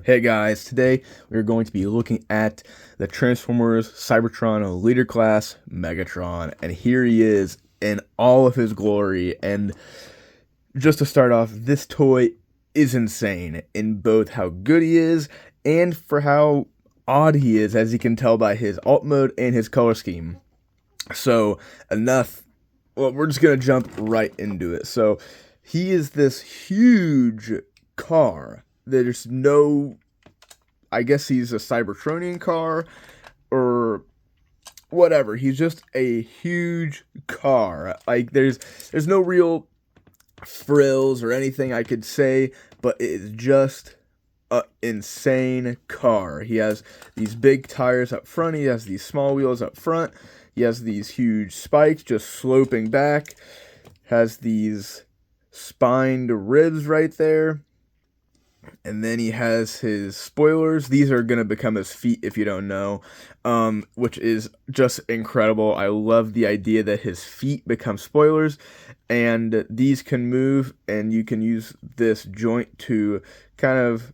Hey guys, today we're going to be looking at the Transformers Cybertron leader class Megatron, and here he is in all of his glory. And just to start off, this toy is insane in both how good he is and for how odd he is, as you can tell by his alt mode and his color scheme. So enough. Well, we're just gonna jump right into it. So he is this huge car. There's no, I guess he's a Cybertronian car or whatever. He's just a huge car. Like there's no real frills or anything I could say, but it's just an insane car. He has these big tires up front. He has these small wheels up front. He has these huge spikes just sloping back. Has these spined ribs right there. And then he has his spoilers. These are going to become his feet if you don't know, which is just incredible. I love the idea that his feet become spoilers, and these can move, and you can use this joint to kind of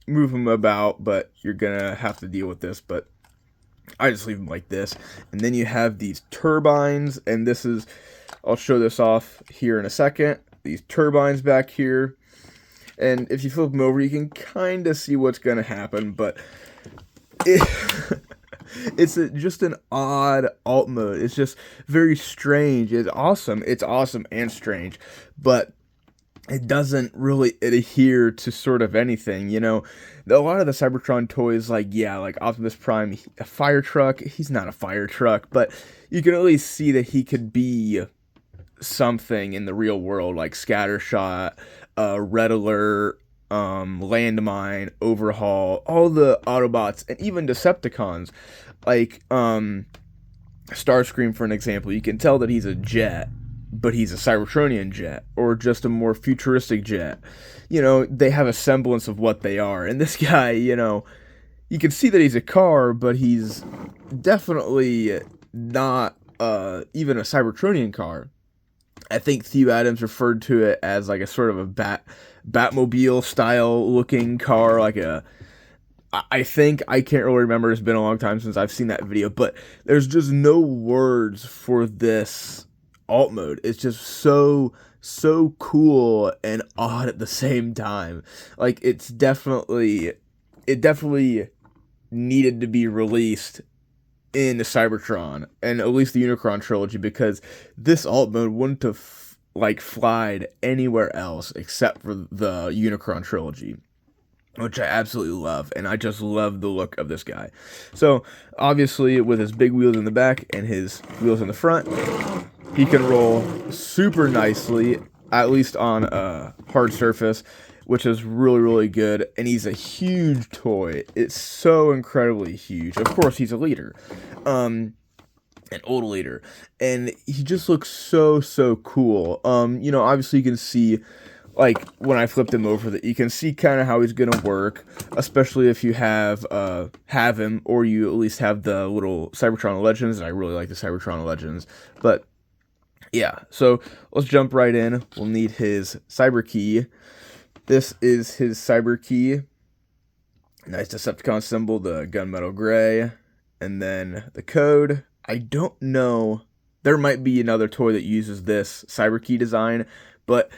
move them about, but you're going to have to deal with this, but I just leave them like this. And then you have these turbines, and this is, I'll show this off here in a second. These turbines back here. And if you flip them over, you can kind of see what's going to happen, but it's just an odd alt mode. It's just very strange. It's awesome. It's awesome and strange, but it doesn't really adhere to sort of anything, you know. A lot of the Cybertron toys, like Optimus Prime, a fire truck. He's not a fire truck, but you can at least see that he could be something in the real world, like Scattershot, Red Alert, Landmine, Overhaul, all the Autobots, and even Decepticons, like Starscream, for an example. You can tell that he's a jet, but he's a Cybertronian jet, or just a more futuristic jet. You know, they have a semblance of what they are. And this guy, you know, you can see that he's a car, but he's definitely not even a Cybertronian car. I think Theo Adams referred to it as like a sort of a Batmobile style looking car, like I think, I can't really remember, it's been a long time since I've seen that video, but there's just no words for this alt mode. It's just so cool and odd at the same time. Like it definitely needed to be released in the Cybertron, and at least the Unicron trilogy, because this alt mode wouldn't have flied anywhere else except for the Unicron trilogy, which I absolutely love, and I just love the look of this guy. So obviously with his big wheels in the back and his wheels in the front, he can roll super nicely, at least on a hard surface, which is really good. And he's a huge toy. It's so incredibly huge. Of course, he's a leader, an old leader, and he just looks so cool. You know, obviously you can see, like when I flipped him over, that you can see kind of how he's gonna work, especially if you have him, or you at least have the little Cybertron Legends. And I really like the Cybertron Legends, but yeah. So let's jump right in. We'll need his cyber key. This is his cyber key. Nice Decepticon symbol, the gunmetal gray. And then the code. I don't know. There might be another toy that uses this cyber key design, but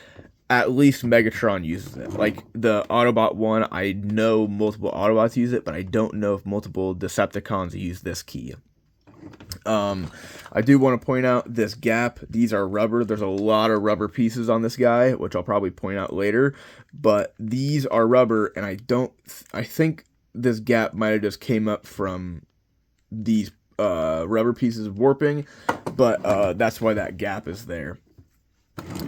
at least Megatron uses it. Like the Autobot one, I know multiple Autobots use it, but I don't know if multiple Decepticons use this key. I do want to point out this gap. These are rubber. There's a lot of rubber pieces on this guy, which I'll probably point out later, but these are rubber, and I think this gap might have just came up from these rubber pieces warping, but that's why that gap is there.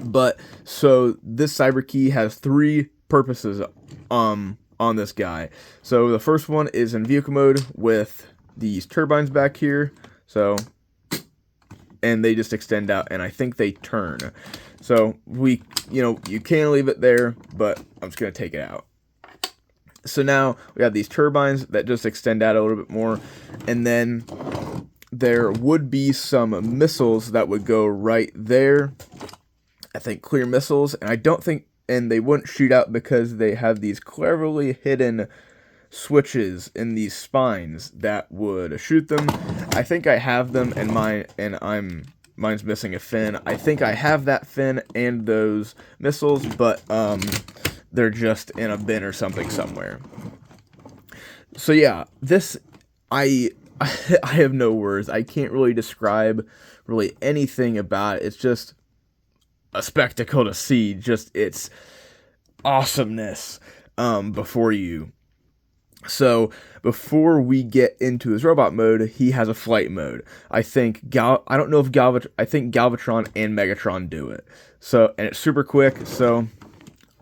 But so this cyber key has three purposes on this guy. So the first one is in vehicle mode with these turbines back here. So, and they just extend out, and I think they turn. So you can leave it there, but I'm just going to take it out. So now we have these turbines that just extend out a little bit more, and then there would be some missiles that would go right there. I think clear missiles, and I don't think, and they wouldn't shoot out because they have these cleverly hidden switches in these spines that would shoot them. I think I have them, and mine's missing a fin. I think I have that fin and those missiles, but they're just in a bin or something somewhere. So yeah, this I I have no words. I can't really describe really anything about it. It's just a spectacle to see, just its awesomeness before you. So before we get into his robot mode, he has a flight mode. I think I don't know if I think Galvatron and Megatron do it. So, and it's super quick. So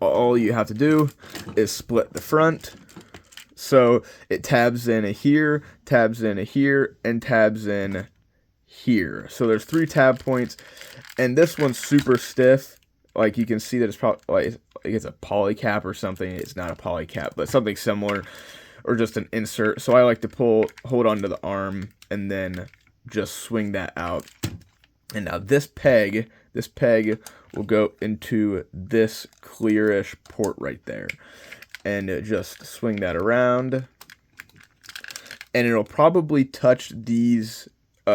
all you have to do is split the front. So it tabs in here, tabs in here, and tabs in here. So there's 3 tab points, and this one's super stiff. Like you can see that it's probably like it's a polycap or something. It's not a polycap, but something similar, or just an insert. So I like to hold onto the arm, and then just swing that out. And now this peg will go into this clearish port right there. And just swing that around. And it'll probably touch these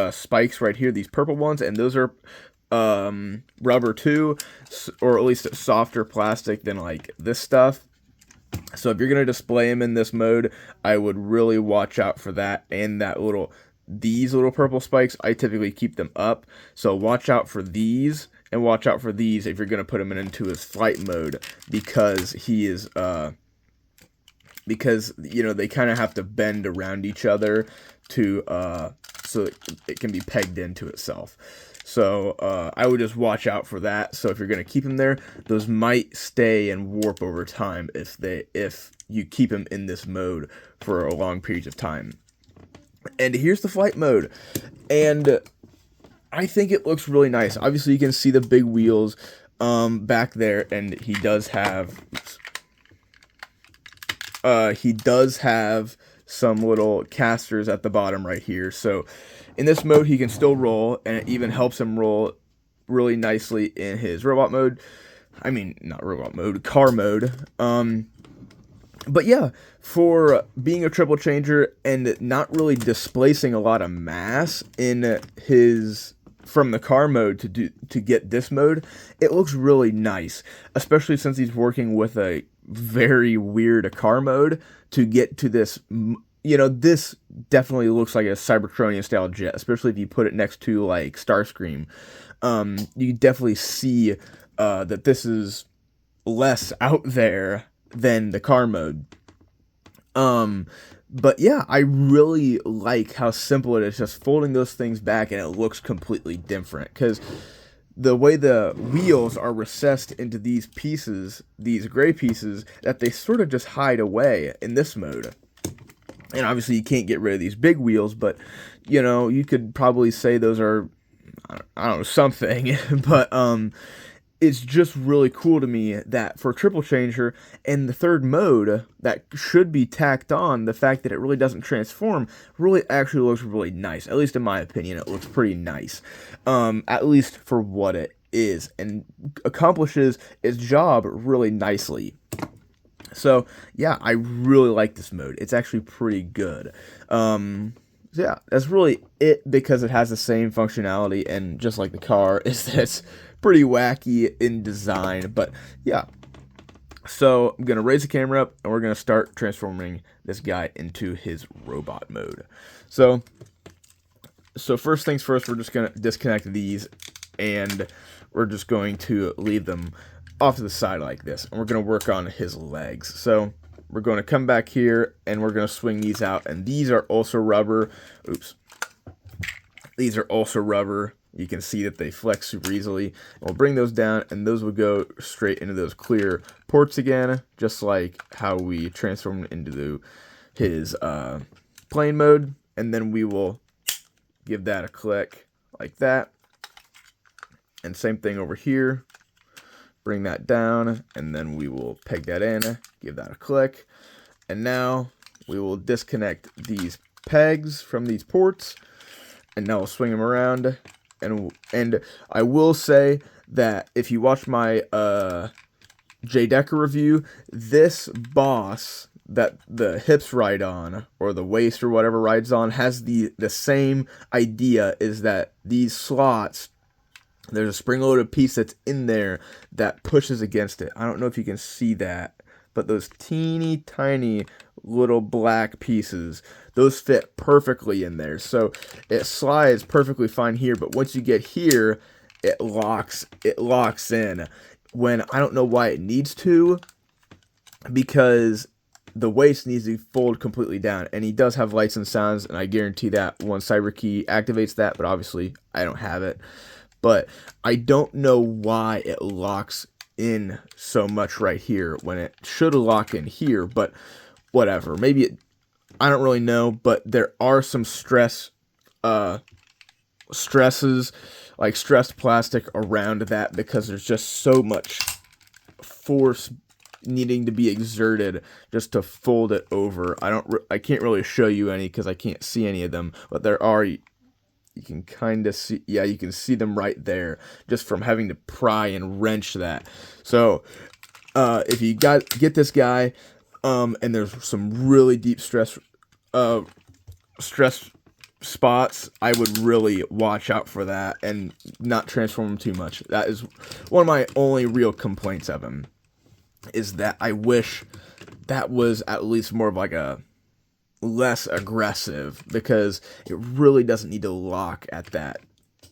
spikes right here, these purple ones, and those are rubber too, or at least a softer plastic than like this stuff. So if you're going to display them in this mode, I would really watch out for that, and these little purple spikes, I typically keep them up. So watch out for these, and watch out for these if you're going to put him into his flight mode, because he is because you know they kind of have to bend around each other to so it can be pegged into itself. So I would just watch out for that. So if you're going to keep them there, those might stay and warp over time if you keep them in this mode for a long period of time. And here's the flight mode, and I think it looks really nice. Obviously, you can see the big wheels back there, and he does have some little casters at the bottom right here. So in this mode, he can still roll, and it even helps him roll really nicely in his robot mode. I mean, not robot mode, car mode. But yeah, for being a triple changer and not really displacing a lot of mass in his from the car mode to get this mode, it looks really nice, especially since he's working with a very weird car mode to get to this. You know, this definitely looks like a Cybertronian style jet, especially if you put it next to like Starscream. You definitely see that this is less out there than the car mode. But yeah, I really like how simple it is, just folding those things back, and it looks completely different, because the way the wheels are recessed into these pieces, these gray pieces, that they sort of just hide away in this mode. And obviously you can't get rid of these big wheels, but you know, you could probably say those are, I don't know, something. But it's just really cool to me that for Triple Changer and the third mode that should be tacked on, the fact that it really doesn't transform really actually looks really nice. At least in my opinion, it looks pretty nice. At least for what it is, and accomplishes its job really nicely. So yeah, I really like this mode. It's actually pretty good. Yeah, that's really it, because it has the same functionality, and just like the car, is that it's pretty wacky in design. But yeah, so I'm gonna raise the camera up, and we're gonna start transforming this guy into his robot mode. So first things first, we're just gonna disconnect these, and we're just going to leave them off to the side like this, and we're going to work on his legs. So we're going to come back here, and we're going to swing these out, and these are also rubber. Oops. These are also rubber. You can see that they flex super easily. And we'll bring those down, and those will go straight into those clear ports again, just like how we transformed into his plane mode. And then we will give that a click like that. And same thing over here. Bring that down, and then we will peg that in, give that a click, and now we will disconnect these pegs from these ports, and now we'll swing them around. And I will say that if you watch my J Decker review, this boss, that the hips ride on, or the waist or whatever rides on, has the same idea, is that these slots, there's a spring-loaded piece that's in there that pushes against it. I don't know if you can see that, but those teeny tiny little black pieces, those fit perfectly in there. So it slides perfectly fine here, but once you get here, it locks in. When I don't know why it needs to, because the waist needs to fold completely down, and he does have lights and sounds, and I guarantee that one Cyber Key activates that, but obviously I don't have it. But I don't know why it locks in so much right here when it should lock in here, but whatever. Maybe I don't really know, but there are some stresses, like stressed plastic around that, because there's just so much force needing to be exerted just to fold it over. I can't really show you any because I can't see any of them, but there are. You can kind of see, yeah, you can see them right there just from having to pry and wrench that. So if you get this guy, and there's some really deep stress spots, I would really watch out for that and not transform him too much. That is one of my only real complaints of him, is that I wish that was at least more of like a less aggressive, because it really doesn't need to lock at that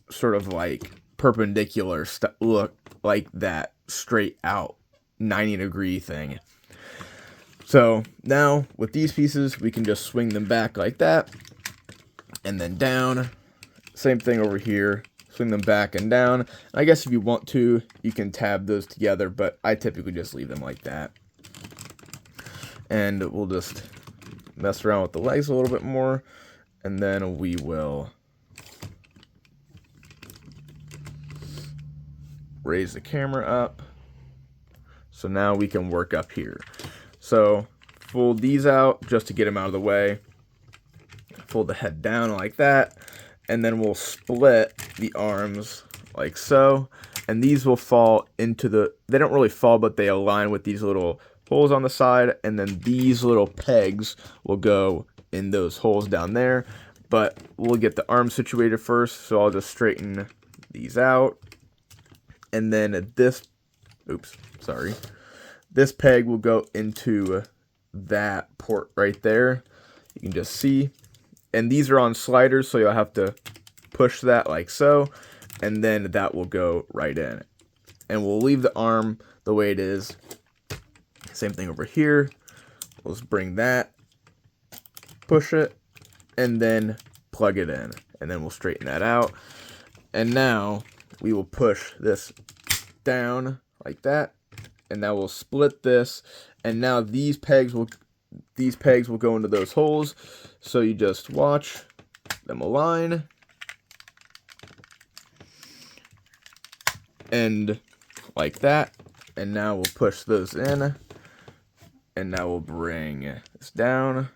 sort of like perpendicular look, like that straight out 90-degree thing. So now with these pieces, we can just swing them back like that, and then down. Same thing over here, swing them back and down. And I guess if you want to, you can tab those together, but I typically just leave them like that. And we'll just mess around with the legs a little bit more, and then we will raise the camera up. So now we can work up here. So fold these out just to get them out of the way. Fold the head down like that, and then we'll split the arms like so. And these will fall into they don't really fall, but they align with these little holes on the side, and then these little pegs will go in those holes down there. But we'll get the arms situated first, so I'll just straighten these out. And then this peg will go into that port right there. You can just see. And these are on sliders, so you'll have to push that like so, and then that will go right in. And we'll leave the arm the way it is. Same thing over here. We'll just bring that, push it, and then plug it in. And then we'll straighten that out. And now we will push this down like that. And now we'll split this. And now these pegs will go into those holes. So you just watch them align. And like that. And now we'll push those in. And now we'll bring this down.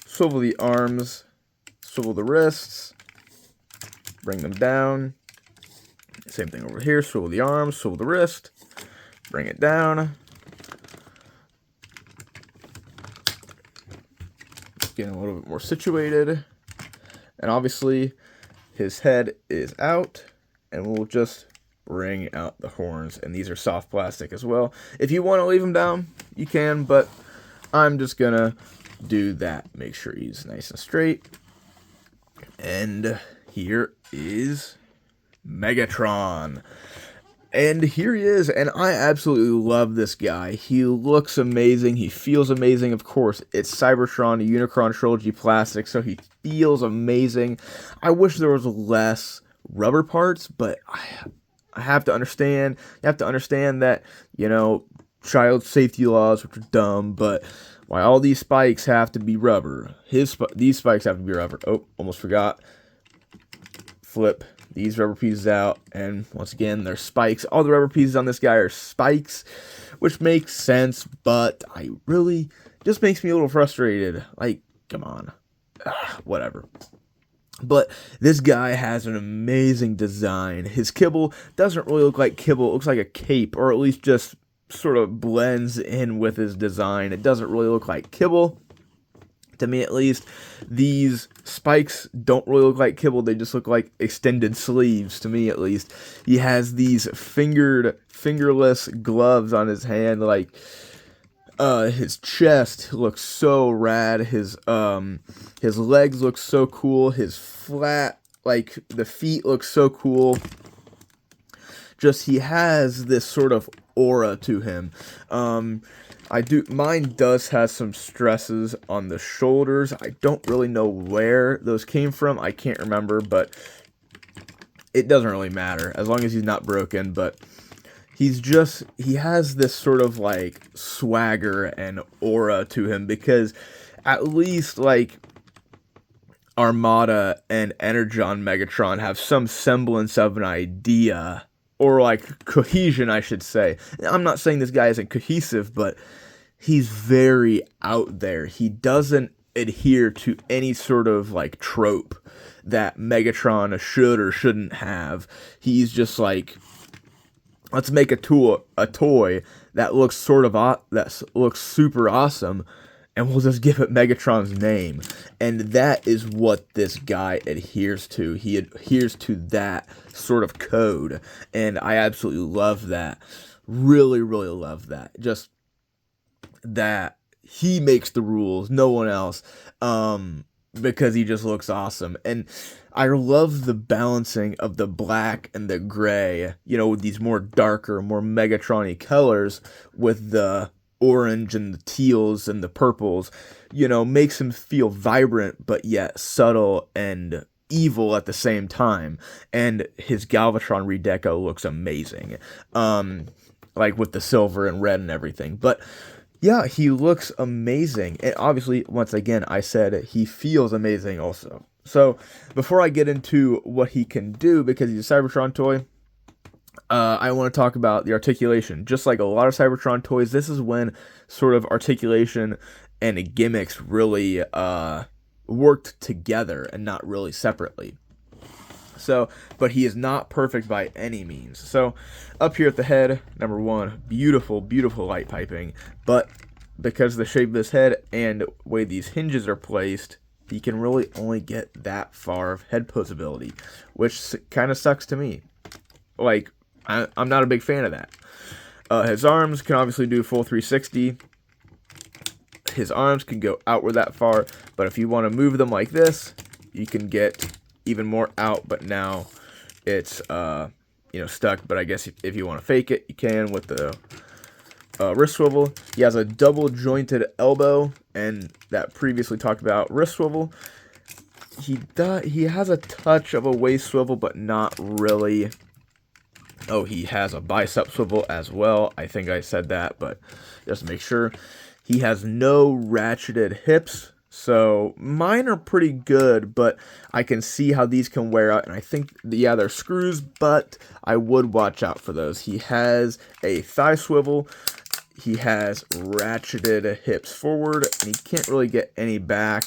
Swivel the arms. Swivel the wrists. Bring them down. Same thing over here. Swivel the arms. Swivel the wrist. Bring it down. Getting a little bit more situated. And obviously his head is out, and we'll just bring out the horns, and these are soft plastic as well. If you want to leave them down, you can, but I'm just gonna do that. Make sure he's nice and straight. And here is Megatron. And here he is, and I absolutely love this guy. He looks amazing, he feels amazing. Of course, it's Cybertron, a Unicron Trilogy plastic, so he feels amazing. I wish there was less rubber parts, but I have to understand. You have to understand that, you know, child safety laws, which are dumb, but why all these spikes have to be rubber. These spikes have to be rubber. Oh, almost forgot. Flip these rubber pieces out, and once again, they're spikes. All the rubber pieces on this guy are spikes, which makes sense, but I really just makes me a little frustrated. Like, come on. Whatever. But this guy has an amazing design. His kibble doesn't really look like kibble. It looks like a cape, or at least just sort of blends in with his design. It doesn't really look like kibble, to me at least. These spikes don't really look like kibble, they just look like extended sleeves, to me at least. He has these fingerless gloves on his hand, like, his chest looks so rad, his legs look so cool, his flat, like, the feet look so cool. Just, he has this sort of aura to him. Mine does have some stresses on the shoulders. I don't really know where those came from. I can't remember, but it doesn't really matter as long as he's not broken. But he has this sort of like swagger and aura to him, because at least like Armada and Energon Megatron have some semblance of an idea, or like cohesion, I should say. I'm not saying this guy isn't cohesive, but he's very out there. He doesn't adhere to any sort of like trope that Megatron should or shouldn't have. He's just like, let's make a toy that looks super awesome, and we'll just give it Megatron's name. And that is what this guy adheres to. He adheres to that sort of code, and I absolutely love that. Really, really love that. Just that he makes the rules, no one else, because he just looks awesome. And I love the balancing of the black and the gray, with these more darker, more Megatron-y colors, with the orange and the teals and the purples, makes him feel vibrant, but yet subtle and evil at the same time. And his Galvatron redeco looks amazing, like with the silver and red and everything. But yeah, he looks amazing. And obviously, once again, I said he feels amazing also. So, before I get into what he can do, because he's a Cybertron toy, I want to talk about the articulation. Just like a lot of Cybertron toys, this is when sort of articulation and gimmicks really worked together and not really separately. So, but he is not perfect by any means. So, up here at the head, number one, beautiful, beautiful light piping. But because of the shape of his head and the way these hinges are placed, he can really only get that far of head posability, which kind of sucks to me. Like, I'm not a big fan of that. His arms can obviously do full 360. His arms can go outward that far, but if you want to move them like this, you can get even more out, but now it's stuck. But I guess if you want to fake it, you can with the wrist swivel. He has a double jointed elbow, and that previously talked about wrist swivel. He has a touch of a waist swivel, but not really. Oh, he has a bicep swivel as well. I think I said that, but just to make sure. He has no ratcheted hips. So, mine are pretty good, but I can see how these can wear out, and I think, yeah, they're screws, but I would watch out for those. He has a thigh swivel, he has ratcheted hips forward, and he can't really get any back.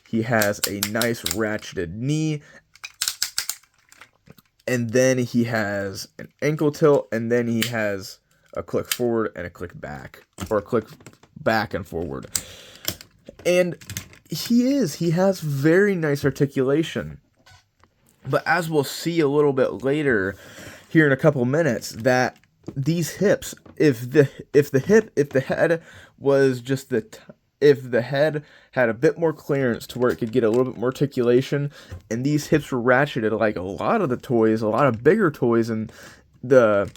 He has a nice ratcheted knee, and then he has an ankle tilt, and then he has a click forward and a click back, or a click back and forward. And he has very nice articulation. But as we'll see a little bit later, here in a couple minutes, that these hips, if the head was just if the head had a bit more clearance to where it could get a little bit more articulation, and these hips were ratcheted like a lot of the toys, a lot of bigger toys in the,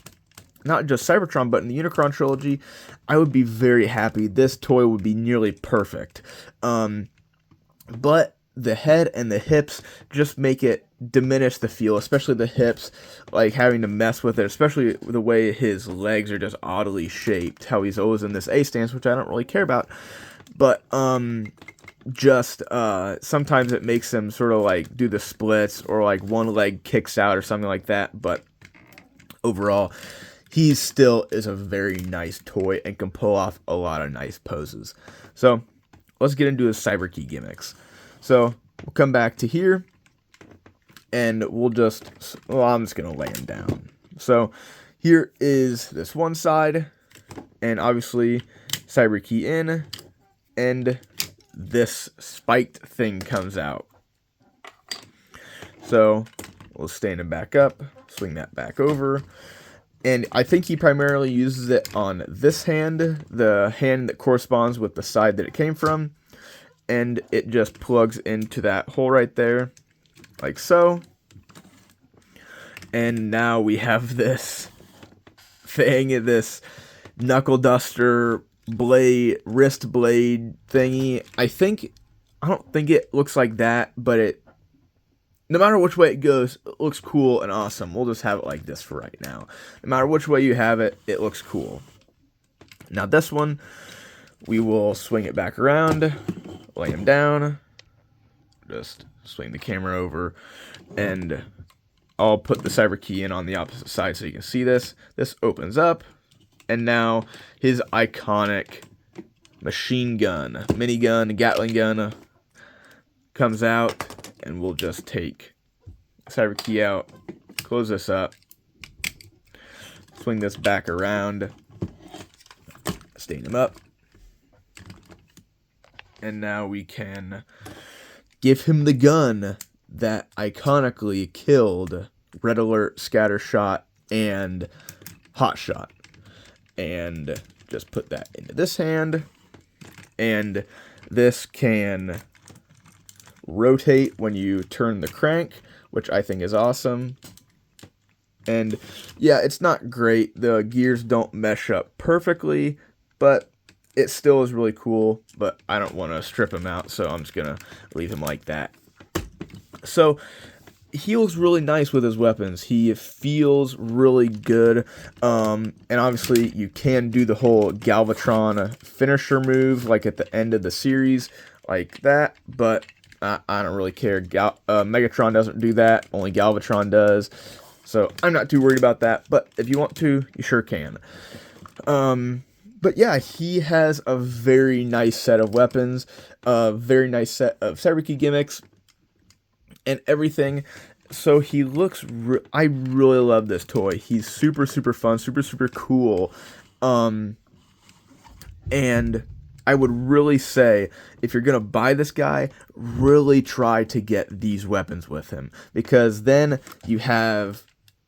not just Cybertron, but in the Unicron trilogy, I would be very happy. This toy would be nearly perfect. But the head and the hips just make it diminish the feel, especially the hips, like having to mess with it, especially the way his legs are just oddly shaped, how he's always in this A stance, which I don't really care about. But, sometimes it makes him sort of like do the splits, or like one leg kicks out or something like that. But overall, he still is a very nice toy and can pull off a lot of nice poses. So, let's get into his Cyber Key gimmicks. So, we'll come back to here, and I'm just going to lay him down. So, here is this one side, and obviously cyber key in, and this spiked thing comes out. So we'll stand him back up, swing that back over, and I think he primarily uses it on this hand, the hand that corresponds with the side that it came from, and it just plugs into that hole right there, like so. And now we have this thing, this knuckle duster blade, wrist blade thingy. I don't think it looks like that, but no matter which way it goes, it looks cool and awesome. We'll just have it like this for right now. No matter which way you have it, it looks cool. Now this one, we will swing it back around, lay him down, just swing the camera over, and I'll put the cyber key in on the opposite side so you can see this. This opens up, and now his iconic machine gun, minigun, Gatling gun comes out, and we'll just take cyber key out, close this up, swing this back around, stand him up, and now we can give him the gun that iconically killed Red Alert, Scattershot, and Hotshot. And just put that into this hand, and this can rotate when you turn the crank, which I think is awesome. And yeah, it's not great. The gears don't mesh up perfectly, but it still is really cool. But I don't want to strip him out, so I'm just gonna leave him like that. So he looks really nice with his weapons. He feels really good. And obviously you can do the whole Galvatron finisher move like at the end of the series like that, but I don't really care. Megatron doesn't do that. Only Galvatron does. So I'm not too worried about that, but if you want to, you sure can. But yeah, he has a very nice set of weapons, a very nice set of cyber key gimmicks, and everything. So he looks, I really love this toy. He's super, super fun, super, super cool. And I would really say, if you're going to buy this guy, really try to get these weapons with him. Because then you have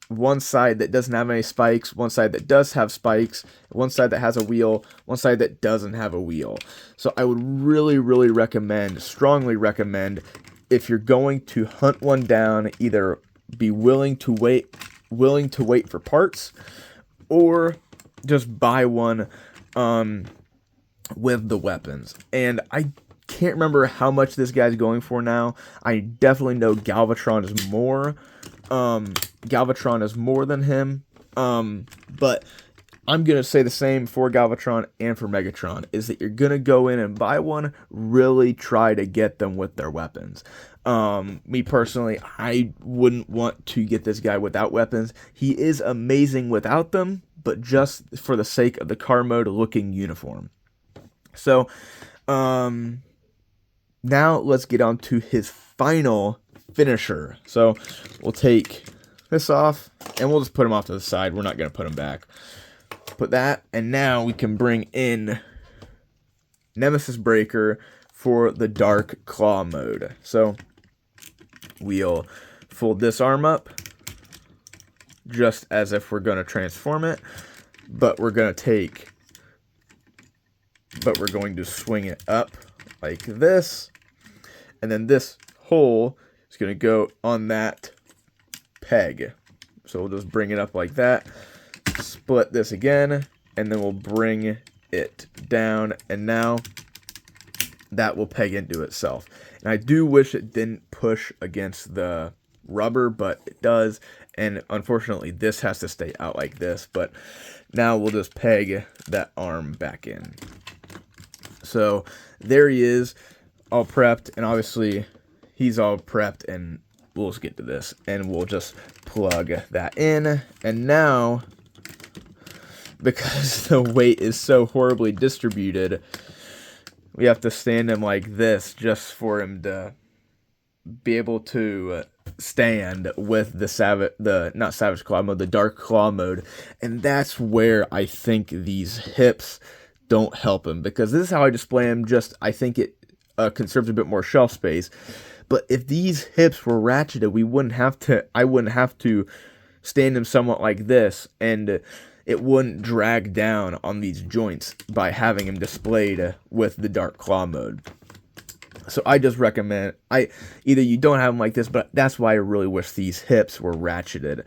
one side that doesn't have any spikes, one side that does have spikes, one side that has a wheel, one side that doesn't have a wheel. So I would really, really recommend, strongly recommend, if you're going to hunt one down, either be willing to wait for parts, or just buy one with the weapons. And I can't remember how much this guy's going for now. I definitely know Galvatron is more. Galvatron is more than him. But I'm going to say the same for Galvatron and for Megatron, is that you're going to go in and buy one, really try to get them with their weapons. Me personally, I wouldn't want to get this guy without weapons. He is amazing without them, but just for the sake of the car mode looking uniform. So, now let's get on to his final finisher. So, we'll take this off, and we'll just put him off to the side. We're not going to put him back. Put that, and now we can bring in Nemesis Breaker for the Dark Claw mode. So we'll fold this arm up just as if we're going to transform it, but we're going to swing it up like this, and then this hole is going to go on that peg. So we'll just bring it up like that, split this again, and then we'll bring it down, and now that will peg into itself. And I do wish it didn't push against the rubber, but it does, and unfortunately this has to stay out like this. But now we'll just peg that arm back in. So there he is, all prepped, and obviously he's all prepped, and we'll just get to this, and we'll just plug that in. And now, because the weight is so horribly distributed, we have to stand him like this just for him to be able to stand with the not Savage Claw mode, the Dark Claw mode, and that's where I think these hips don't help him, because this is how I display him. Just I think it conserves a bit more shelf space. But if these hips were ratcheted, I wouldn't have to stand him somewhat like this, and it wouldn't drag down on these joints by having him displayed with the Dark Claw mode. So I just recommend, either you don't have them like this, but that's why I really wish these hips were ratcheted,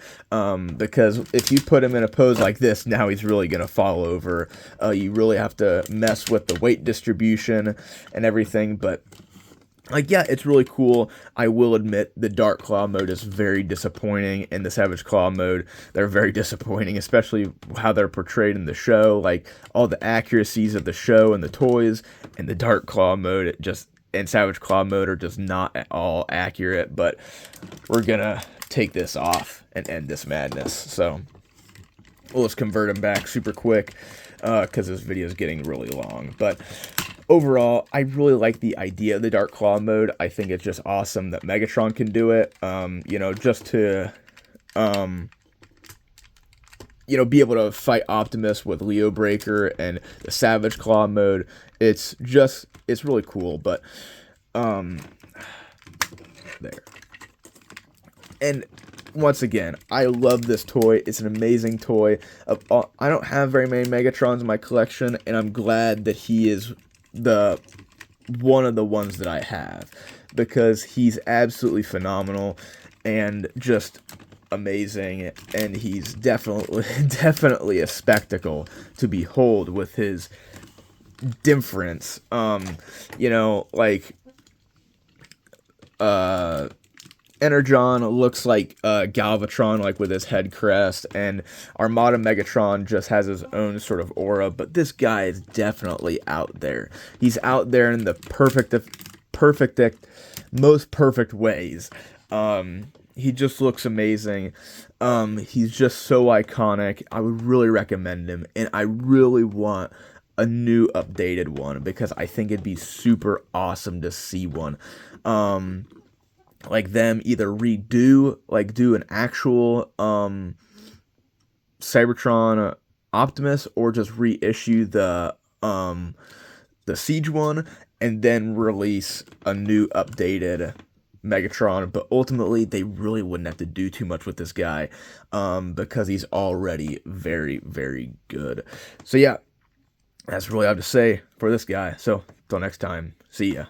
because if you put him in a pose like this, now he's really going to fall over. You really have to mess with the weight distribution and everything, but like, yeah, it's really cool. I will admit the Dark Claw mode is very disappointing, and the Savage Claw mode, they're very disappointing, especially how they're portrayed in the show. Like, all the accuracies of the show and the toys, and the Dark Claw mode, and Savage Claw mode are just not at all accurate. But we're gonna take this off and end this madness. So we'll just convert him back super quick, because this video is getting really long. But overall, I really like the idea of the Dark Claw mode. I think it's just awesome that Megatron can do it. Just to be able to fight Optimus with Leo Breaker and the Savage Claw mode. It's really cool. But there. And once again, I love this toy. It's an amazing toy. I don't have very many Megatrons in my collection, and I'm glad that he is one of the ones that I have, because he's absolutely phenomenal and just amazing, and he's definitely a spectacle to behold with his difference. Energon looks like Galvatron, like with his head crest, and Armada Megatron just has his own sort of aura, but this guy is definitely out there. He's out there in the most perfect ways. He just looks amazing. He's just so iconic. I would really recommend him, and I really want a new updated one, because I think it'd be super awesome to see one. Like them either do an actual Cybertron Optimus, or just reissue the Siege one and then release a new updated Megatron. But ultimately, they really wouldn't have to do too much with this guy, because he's already very, very good. So yeah, that's really all I have to say for this guy. So until next time, see ya.